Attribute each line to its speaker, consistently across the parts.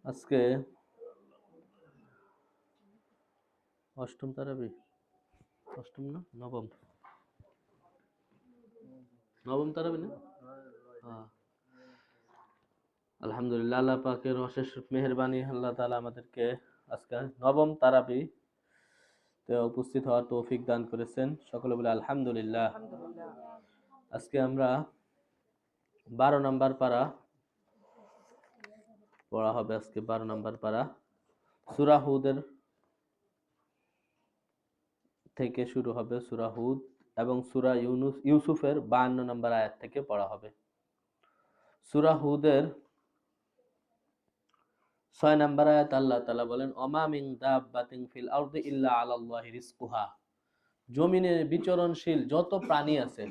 Speaker 1: আজকে অষ্টম তারাবি, অষ্টম না নবম, নবম তারাবি না? হ্যাঁ। আলহামদুলিল্লাহ, আল্লাহ পাকের অশেষ মেহেরবানি, আল্লাহ তাআলা আমাদেরকে আজকে নবম তারাবি তে উপস্থিত হওয়ার তৌফিক দান করেছেন। সকলে বলে আলহামদুলিল্লাহ। আজকে আমরা 12 নম্বর পারা পড়া হবে। আজকে 12 নম্বর পারা সূরা হুদের থেকে শুরু হবে। সূরা হুদ এবং সূরা ইউসুফের 52 নম্বর আয়াত থেকে পড়া হবে। সূরা হুদের 6 নম্বর আয়াত আল্লাহ তাআলা বলেন, ওমা মিন দাব্বাতিন ফিল আরদি ইল্লা আলাল্লাহি রিজকুহা। জমিনে বিচরণশীল যত প্রাণী আছে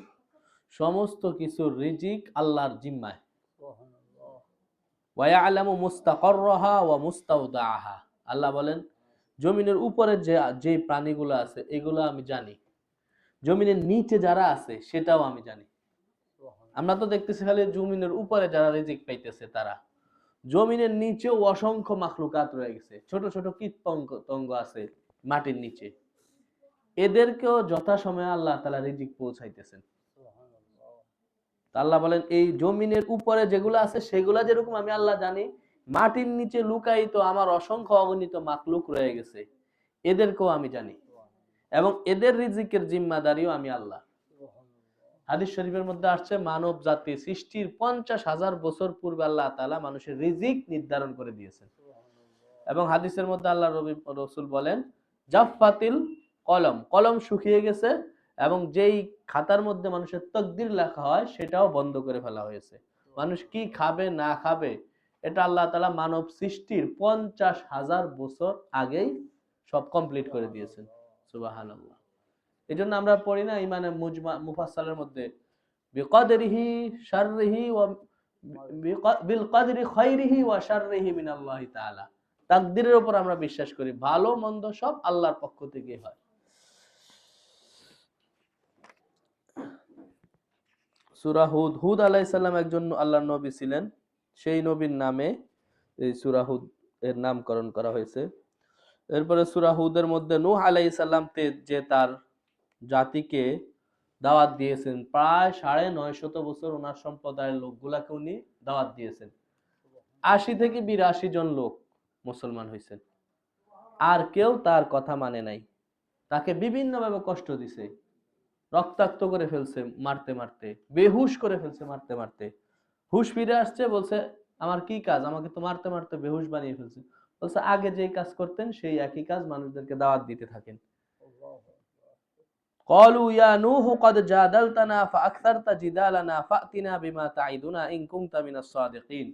Speaker 1: সমস্ত কিছুর রিজিক আল্লাহর জিম্মায়। ওয়া ইয়ালামু মুস্তাকাররাহা ওয়া মুস্তাওদাআহা। আল্লাহ বলেন, জমিনের উপরে যে প্রাণীগুলো আছে এগুলো আমি জানি, জমিনের নিচে যারা আছে সেটাও আমি জানি। আমরা তো দেখতেছি খালি জমিনের উপরে যারা রিজিক পাইতেছে তারা, জমিনের নিচেও অসংখ্য মাখলুকাত রয়ে গেছে, ছোট ছোট কীট পতঙ্গ আছে মাটির নিচে, এদেরকেও যথাসময়ে আল্লাহ তাআলা রিজিক পৌঁছাইতেছেন। আল্লাহ বলেন, এই জমিনের উপরে যেগুলো আছে সেগুলা যেরকম আমি আল্লাহ জানি, মাটির নিচে লুকায়িত আমার অসংখ্য অগণিত মাখলুক রয়ে গেছে, এদেরকেও আমি জানি এবং এদের রিজিকের জিম্মাদারিও আমি আল্লাহ। হাদিস শরীফের মধ্যে আসছে, মানব জাতি সৃষ্টির 50,000 বছর পূর্বে আল্লাহ তাআলা মানুষের রিজিক নির্ধারণ করে দিয়েছেন। এবং হাদিসের মধ্যে আল্লাহ রাসূল বলেন, জাফাতিল কলম, কলম শুকিয়ে গেছে এবং যেই খাতার মধ্যে মানুষের তাকদীর লেখা হয় সেটাও বন্ধ করে ফেলা হয়েছে। মানুষ কি খাবে না খাবে এটা আল্লাহ তাআলা মানব সৃষ্টির 50,000 বছর আগেই সব কমপ্লিট করে দিয়েছেন। সুবহানাল্লাহ। এজন্য আমরা পড়ি না ইমানে মুফাসসালের মধ্যে, বিকদরিহি শাররিহি ওয়া বিল কদরি খায়রিহি ওয়া শাররিহি মিনাল্লাহি তাআলা। তাকদীরের উপর আমরা বিশ্বাস করি, ভালো মন্দ সব আল্লাহর পক্ষ থেকে হয়। সূরা হুদ, হুদ আলাইহিস সালাম একজন আল্লাহর নবী ছিলেন, সেই নবীর নামে এই সূরা হুদ এর নামকরণ করা হয়েছে। এরপরে সূরা হুদের মধ্যে নূহ আলাইহিস সালাম যে তার জাতিকে দাওয়াত দিয়েছেন, প্রায় 950 বছর ওনার সম্প্রদায়ের লোকগুলাকে উনি দাওয়াত দিয়েছেন। 80 থেকে 82 জন লোক মুসলমান হয়েছেন, আর কেউ তার কথা মানে নাই। তাকে বিভিন্নভাবে কষ্ট দিছে, রক্তাক্ত করে ফেলছে মারতে মারতে, বেহুশ করে ফেলছে মারতে মারতে। হুশ ফিরে আসছে, বলছে আমার কি কাজ, আমাকে তো মারতে মারতে বেহুশ বানিয়ে ফেলছে। বলছে আগে যেই কাজ করতেন সেই একই কাজ মানুষদেরকে দাওয়াত দিতে থাকেন। قالوا يا نوح قد جادلتنا فأكثرت جدالنا فأتنا بما تعدنا إن كنت من الصادقين।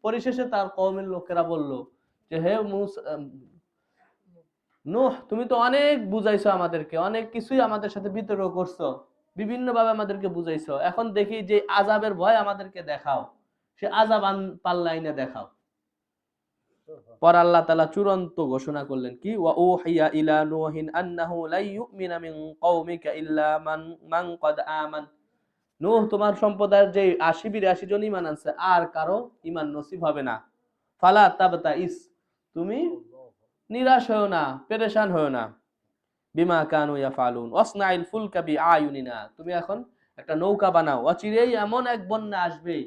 Speaker 1: পরিশেষে তার কওমের লোকেরা বলল যে, হে নূহ, তুমি তো অনেক বুঝাইছো আমাদেরকে, অনেক কিছুই আমাদের সাথে বিতর্ক করছো, বিভিন্ন ভাবে আমাদেরকে বুঝাইছো, এখন দেখি যে আযাবের ভয় আমাদেরকে দেখাও, সে আযাব পাল্লাইনে দেখাও। পর আল্লাহ তাআলা চূড়ান্ত ঘোষণা করলেন কি, ওয়া উহিয়া ইলা নূহিন আন্নাহু লা ইউমিনা মিন কওমিকা ইল্লা মান ক্বাদ আমান। নূহ, তোমার সম্প্রদায়ের যে 80-82 জন ঈমান আনছে, আর কারো ঈমান নসিব হবে না। ফালা তাবতাইস, তুমি নিরাশ হয়ো না, পেরেশান হয়ো না। বিমা কানু ইয়াফালুন ওয়াসনাইল ফুলকা বিআয়ুনিনা, তুমি এখন একটা নৌকা বানাও, অচিরেই এমন এক বন্যা আসবে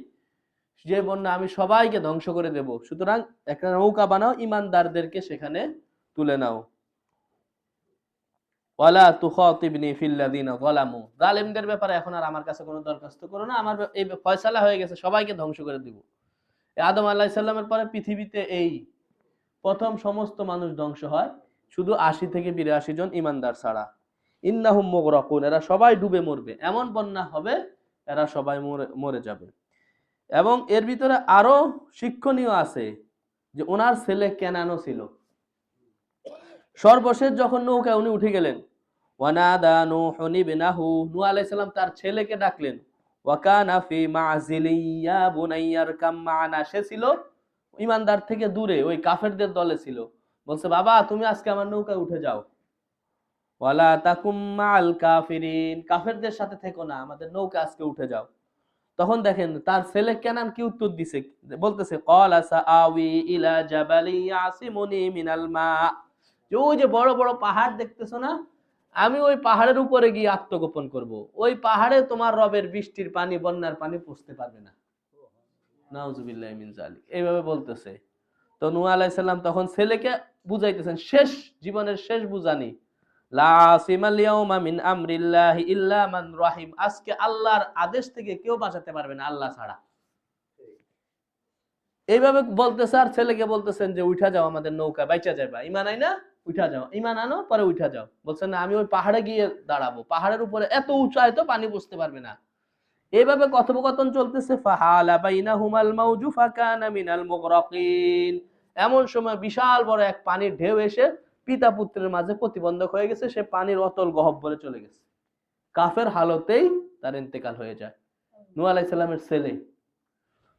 Speaker 1: যে বন্যা আমি সবাইকে ধ্বংস করে দেব, সুতরাং একটা নৌকা বানাও, ঈমানদারদেরকে সেখানে তুলে নাও। ওয়ালা তুখাতিবনি ফিল্লাযিনা যালামু, জালিমদের ব্যাপারে এখন আর আমার কাছে কোনো দরখাস্ত করো না, আমার এই ফয়সালা হয়ে গেছে, সবাইকে ধ্বংস করে দিব। আদম আলাইহিস সালামের পরে পৃথিবীতে এই প্রথম সমস্ত মানুষ ধ্বংস হয়, শুধু 80 থেকে 82 জন ঈমানদার ছাড়া। ইন্নাহুম মুগরাকুন, এরা সবাই ডুবে মরবে, এমন বন্যা হবে এরা সবাই মরে যাবে। এবং এর ভিতরে আরো শিক্ষণীয় আছে যে ওনার ছেলে কেনানও ছিল। সর্বশেষ যখন নৌকায় উনি উঠে গেলেন, ওয়ানাদা নূহুন ইবনাহু, নূহ আলাইহিস সালাম তার ছেলেকে ডাকলেন, ওয়া কানা ফি মা'জিলিন ইয়া বুনাইয়ার কাম মা'না, সে ছিল ঈমানদার থেকে দূরে, ওই কাফেরদের দলে ছিল। বলছে, বাবা তুমি আজকে আমার নৌকায় উঠে যাও, ওয়ালা তাকুম মা'আল কাফিরিন, কাফেরদের সাথে থেকো না, আমাদের নৌকা আজকে উঠে যাও। তখন দেখেন তার ছেলে কেনান কি উত্তর দিছে, বলতেছে ক্বালা সাআওয়ি ইলা জাবালি ইয়াসিমুনি মিনাল মা, যে ওই যে বড় বড় পাহাড় দেখতেছো না, আমি ওই পাহাড়ের উপরে গিয়ে আত্মগোপন করব, ওই পাহাড়ে তোমার রবের বৃষ্টির পানি বন্যার পানি পৌঁছতে পারবে না। নাউজুবিল্লাহি মিন যালিক, এইভাবে বলতেছে। তো নূহ আলাইহিস সালাম তখন ছেলেকে বুঝাইতেছেন, শেষ জীবনের শেষ বুঝানি, লা আসিমাল ইয়াউমা মিন আমরিল্লাহি ইল্লা মান রাহিম, আজকে আল্লাহর আদেশ থেকে কেউ বাঁচাতে পারবে না আল্লাহ ছাড়া। এইভাবে বলতেছে, আর ছেলেকে বলতেছেন যে উঠা যাও, আমাদের নৌকা বাইচা যাবা, ঈমান আই না, উঠা যাও, ঈমান আনো পরে উঠা যাও। বলছেন না, আমি ওই পাহাড়ে গিয়ে দাঁড়াবো, পাহাড়ের উপরে এত উঁচায় তো পানি বুঝতে পারবে না। এইভাবে কথোপকথন চলতেছে। ফাহালা বাইনাহুমাল মাউজু ফাকানা মিনাল মুগরাকিন, এমন সময় বিশাল বড় এক পানির ঢেউ এসে পিতা পুত্রের মাঝে প্রতিবন্ধক হয়ে গেছে, সে পানির অতল গহ্বরে চলে গেছে। কাফের হালতেই তার ইন্তেকাল হয়ে যায়, নূহ আলাইহিস সালামের ছেলে।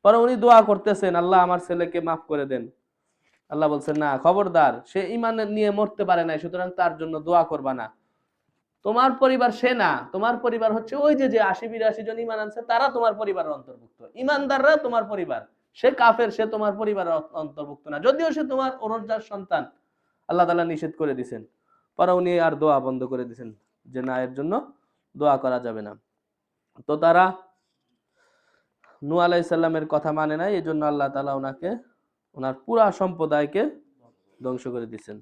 Speaker 1: পরে উনি দোয়া করতেছেন, আল্লাহ আমার ছেলেকে মাফ করে দেন। আল্লাহ বলছেন না, খবরদার, সে ঈমান নিয়ে মরতে পারে নাই, সুতরাং তার জন্য দোয়া করবা না। তোমার পরিবার সে না, তোমার পরিবার হচ্ছে ওই যে ৮০-৮২ জন ঈমান আনছে, তারা তোমার পরিবারের অন্তর্ভুক্ত। ঈমানদাররা তোমার পরিবার, সে কাফের, সে তোমার পরিবারের অন্তর্ভুক্ত না, যদিও সে তোমার ওরজার সন্তান। আল্লাহ তাআলা নিষেধ করে দিয়েছেন। পরে উনি আর দোয়া বন্ধ করে দিয়েছেন যে না, এর জন্য দোয়া করা যাবে না। তো তারা নূহ আলাইহিস সালামের কথা মানে নাই, এই জন্য আল্লাহ তাআলা ওনাকে, ওনার পুরা সম্প্রদায়কে ধ্বংস করে দিয়েছেন।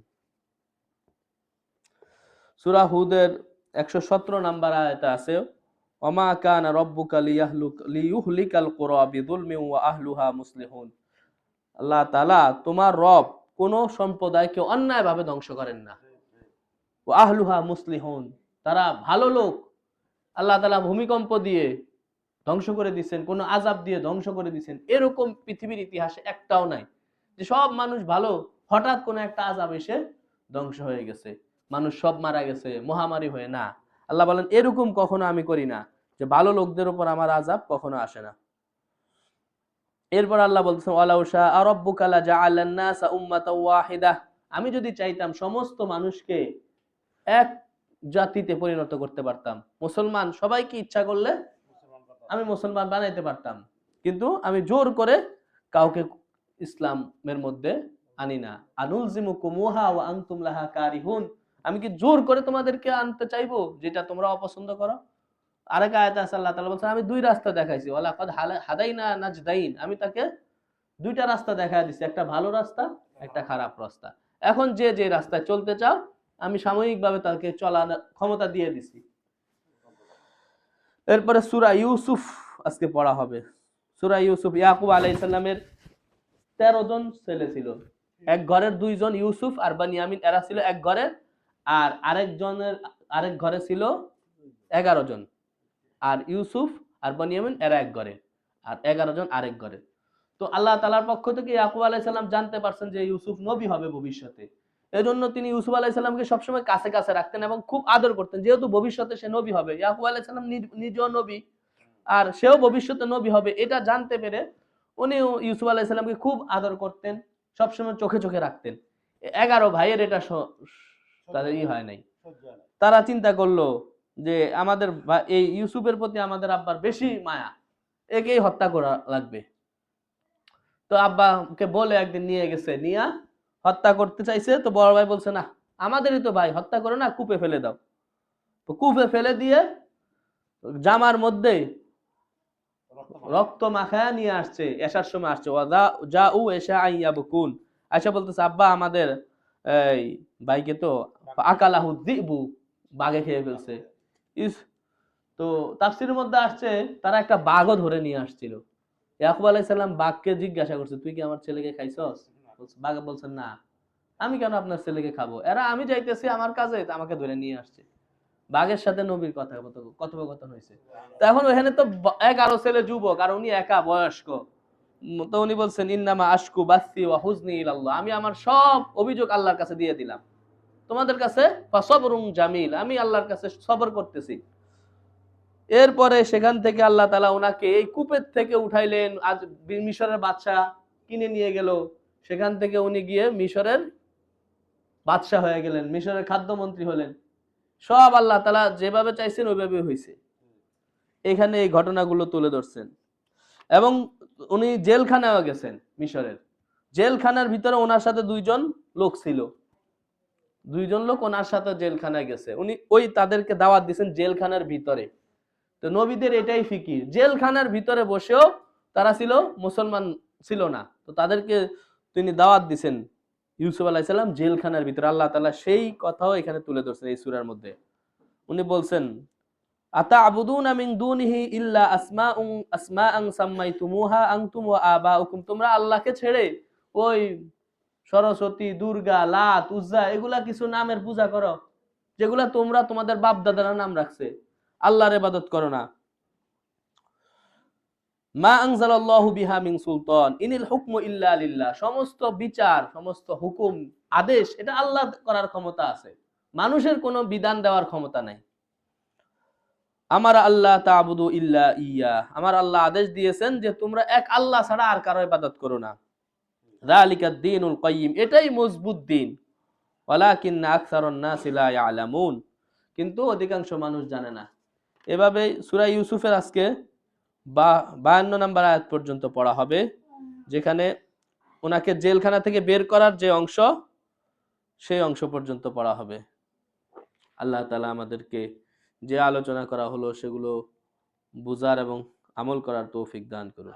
Speaker 1: সূরা হুদের ১১৭ নাম্বার আয়াতে আছে, ওমা কানা রাব্বুকা লিয়ুহলিকাল কুরা বিযুলমিন ওয়া আহলুহা মুসলিহুন, আল্লাহ তাআলা তোমার রব কোন সম্প্রদায়কে অন্যায়ভাবে ধ্বংস করেন না। ওয়া আহলুহা মুসলিহুন, তারা ভালো লোক। আল্লাহ তাআলা ভূমিকম্প দিয়ে ধ্বংস করে দিচ্ছেন, কোন আযাব দিয়ে ধ্বংস করে দিচ্ছেন, এরকম পৃথিবীর ইতিহাসে একটাও নাই যে সব মানুষ ভালো, হঠাৎ কোন একটা আযাব এসে ধ্বংস হয়ে গেছে, মানুষ সব মারা গেছে মহামারী হয়ে। না, আল্লাহ বলেন এরকম কখনো আমি করি না, যে ভালো লোকদের উপর আমার আযাব কখনো আসে না। এরপর আল্লাহ বলতেছেন, ওয়ালাউ শাআ রাব্বুকা লাজাআলান নাসা উম্মাতাও ওয়াহিদা, আমি যদি চাইতাম সমস্ত মানুষকে এক জাতিতে পরিণত করতে পারতাম, মুসলমান সবাইকে ইচ্ছা করলে আমি মুসলমান বানাইতে পারতাম, কিন্তু আমি জোর করে কাউকে ইসলামের মধ্যে আনি না। আনুলজিমুকুমুহা ওয়া আনতুম লাহা কারিহুন, আমি কি জোর করে তোমাদেরকে আনতে চাইবো যেটা তোমরা অপছন্দ করো? আরেক আয়াতে আছে আল্লাহ তাআলা বলেছেন, আমি দুই রাস্তা দেখাইছি, ওয়ালা কাদ হাদাইনা নাজদাইন, আমি তাকে দুইটা রাস্তা দেখায় দিছি, একটা ভালো রাস্তা, একটা খারাপ রাস্তা। এখন যে যে রাস্তায় চলতে চাও, আমি সাময়িকভাবে তাকে চলার ক্ষমতা দিয়ে দিছি। এরপরে সূরা ইউসুফ আজকে পড়া হবে। সূরা ইউসুফ, ইয়াকুব আলাইহিস সালামের 13 জন ছেলে ছিল, এক ঘরের 2 জন ইউসুফ আর বানিয়ামিন, এরা ছিল এক ঘরের, আর আরেক ঘরে ছিল 11 জন, আর ইউসুফ আর বানিয়ামিন এরা এক ঘরে, আর 11 জন আরেক ঘরে। তো আল্লাহ তাআলার পক্ষ থেকে ইয়াকুব আলাইহিস সালাম জানতে পারছেন যে ইউসুফ নবী হবে ভবিষ্যতে, এজন্য তিনি ইউসুফ আলাইহিস সালামকে সবসময় কাছে কাছে রাখতেন এবং খুব আদর করতেন, যেহেতু ভবিষ্যতে সে নবী হবে। ইয়াকুব আলাইহিস সালাম নিজেও নবী, আর সেও ভবিষ্যতে নবী হবে, এটা জানতে পেরে উনি ইউসুফ আলাইহিস সালামকে খুব আদর করতেন, সবসময় চোখে চোখে রাখতেন। 11 ভাইয়ের এটা তাদের হয় নাই। তারা চিন্তা করলো যে আমাদের এই ইউসুফের প্রতি আমাদের আব্বার বেশি মায়া, একেই হত্যা করা লাগবে। তো আব্বাকে বলে একদিন নিয়ে গেছে, নিয়ে হত্যা করতে চাইছে। তো বড় ভাই বলছে না, আমাদেরই তো ভাই, হত্যা করো না, কূপে ফেলে দাও। তো কূপে ফেলে দিয়ে জামার মধ্যে রক্ত মাখায়া নিয়ে আসছে, এসার সময় আসছে, জাউ এসা আইয়াবকুন, আয়েশা বলতেছে আব্বা আমাদের এই ভাইকে তো আকালাহু যিবু, বাঘে খেয়ে ফেলছে। তো তাফসীরের মধ্যে আসছে তারা একটা বাঘও ধরে নিয়ে আসছিল। ইয়াকুব আলাইহিস সালাম বাঘকে জিজ্ঞাসা করছে, তুই কি আমার ছেলেকে খাইছস? বাঘ বলছে না, আমি কেন আপনার ছেলেকে খাবো, এরা আমি যাইতেছি আমার কাজে, আমাকে ধরে নিয়ে আসছে। বাঘের সাথে নবীর কথোপকথন হয়েছে। তো এখন ওখানে তো 11 ছেলে যুবক, আর উনি একা বয়স্ক। তো উনি বলছেন, ইন্নামা আশকু বাসি ওয়া হুজনি ইলাল্লাহ, আমি আমার সব অভিযোগ আল্লাহর কাছে দিয়ে দিলাম, তোমাদের কাছে ফাসবরুন জামিল, আমি আল্লাহর কাছে সবর করতেছি। এরপরে সেখান থেকে আল্লাহ তাআলা ওনাকে এই কূপের থেকে উঠাইলেন, আজ মিশরের বাদশা কিনে নিয়ে গেল, সেখান থেকে উনি গিয়ে মিশরের বাদশা হয়ে গেলেন, মিশরের খাদ্যমন্ত্রী হলেন। সব আল্লাহ তাআলা যেভাবে চাইছেন ওইভাবে হয়েছে। এখানে এই ঘটনাগুলো তুলে ধরছেন। এবং উনি জেলখানায় গেছেন মিশরের। জেলখানার ভিতরে ওনার সাথে দুইজন লোক ছিল, দুইজন লোক ওনার সাথে জেলখানায় গেছে, উনি ওই তাদেরকে দাওয়াত দিয়েছেন জেলখানার ভিতরে। তো নবীদের এটাই ফিকির, জেলখানার ভিতরে বসেও তারা ছিল মুসলমান ছিল না, তো তাদেরকে তিনি দাওয়াত দিছেন ইউসুফ আলাইহিস সালাম জেলখানার ভিতরে। আল্লাহ তাআলা সেই কথাও এখানে তুলে ধরছেন এই সূরার মধ্যে। উনি বলছেন আতা'বুদুনা মিন দুনিহি ইল্লা আসমাআন সাম্মাইতুমুহা আনতুম ওয়া আবাউকুম, তোমরা আল্লাহকে ছেড়ে ওই সরস্বতী, দুর্গা, লাত, উজ্জা এগুলা কিছু নামের পূজা করো, যেগুলা তোমরা তোমাদের বাপ দাদারা নাম রাখছে, আল্লাহর ইবাদত করো না। মা আনজালাল্লাহু বিহা মিন সুলতান ইনিল হুকমু ইল্লা লিল্লাহ, সমস্ত বিচার, সমস্ত হুকুম, আদেশ এটা আল্লাহ করার ক্ষমতা আছে, মানুষের কোনো বিধান দেওয়ার ক্ষমতা নাই। আমার আল্লাহ তা'বুদু ইল্লা ইয়া, আমার আল্লাহ আদেশ দিয়েছেন যে তোমরা এক আল্লাহ ছাড়া আর কারো ইবাদত করো না। যালিকাদ দীনুল কাইয়্যিম, এটাই মজবুত দিন। ওয়ালাকিন্না আকসারুন নাসি লা ইয়ালামুন, কিন্তু অধিকাংশ মানুষ জানে না। এভাবে সূরা ইউসুফের আজকে 52 নম্বর আয়াত পর্যন্ত পড়া হবে, যেখানে ওনাকে জেলখানা থেকে বের করার যে অংশ, সেই অংশ পর্যন্ত পড়া হবে। আল্লাহ তাআলা আমাদেরকে যে আলোচনা করা হলো সেগুলো বুঝার এবং আমল করার তৌফিক দান করুন।